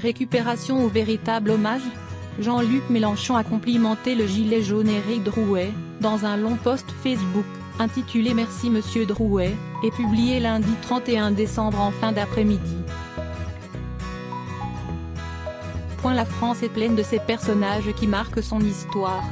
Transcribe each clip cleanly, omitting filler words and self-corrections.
récupération ou véritable hommage? Jean-Luc Mélenchon a complimenté le gilet jaune Éric Drouet, dans un long post Facebook, intitulé « Merci Monsieur Drouet », et publié lundi 31 décembre en fin d'après-midi. La France est pleine de ces personnages qui marquent son histoire.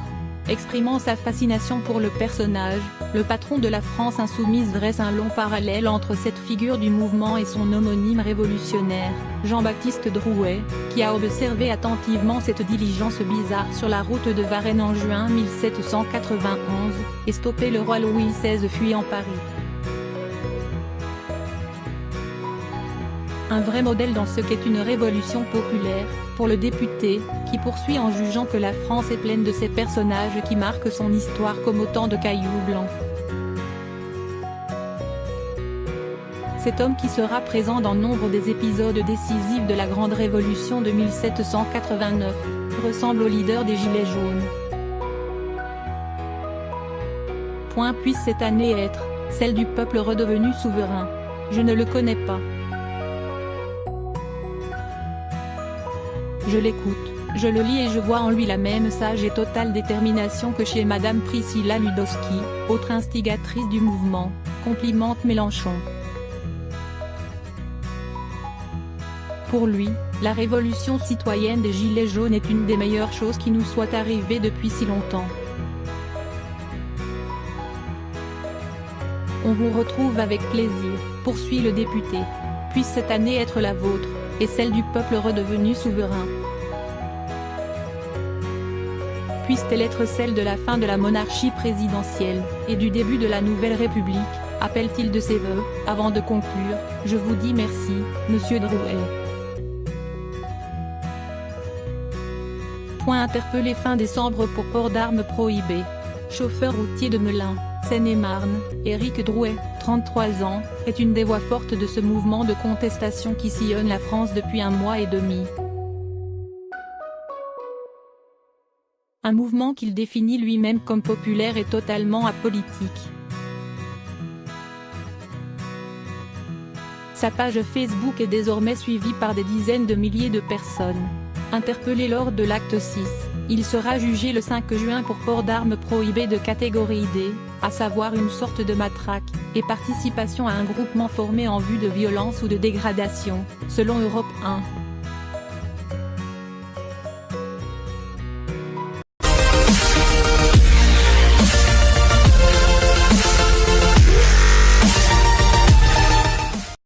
Exprimant sa fascination pour le personnage, le patron de la France insoumise dresse un long parallèle entre cette figure du mouvement et son homonyme révolutionnaire, Jean-Baptiste Drouet, qui a observé attentivement cette diligence bizarre sur la route de Varennes en juin 1791, et stoppé le roi Louis XVI fuyant Paris. Un vrai modèle dans ce qu'est une révolution populaire, pour le député, qui poursuit en jugeant que la France est pleine de ces personnages qui marquent son histoire comme autant de cailloux blancs. Cet homme qui sera présent dans nombre des épisodes décisifs de la Grande Révolution de 1789, ressemble au leader des Gilets jaunes. Puisse cette année être celle du peuple redevenu souverain. Je ne le connais pas. Je l'écoute, je le lis et je vois en lui la même sage et totale détermination que chez Madame Priscilla Ludowski, autre instigatrice du mouvement, complimente Mélenchon. Pour lui, la révolution citoyenne des Gilets jaunes est une des meilleures choses qui nous soit arrivée depuis si longtemps. On vous retrouve avec plaisir, poursuit le député. Puisse cette année être la vôtre, et celle du peuple redevenu souverain. Puisse-t-elle être celle de la fin de la monarchie présidentielle, et du début de la nouvelle République, appelle-t-il de ses vœux, avant de conclure, je vous dis merci, Monsieur Drouet. Interpellé fin décembre pour port d'armes prohibé. Chauffeur routier de Melun, Seine-et-Marne, Éric Drouet, 33 ans, est une des voix fortes de ce mouvement de contestation qui sillonne la France depuis un mois et demi. Un mouvement qu'il définit lui-même comme populaire et totalement apolitique. Sa page Facebook est désormais suivie par des dizaines de milliers de personnes. Interpellé lors de l'acte 6, il sera jugé le 5 juin pour port d'armes prohibé de catégorie D, à savoir une sorte de matraque, et participation à un groupement formé en vue de violence ou de dégradation, selon Europe 1.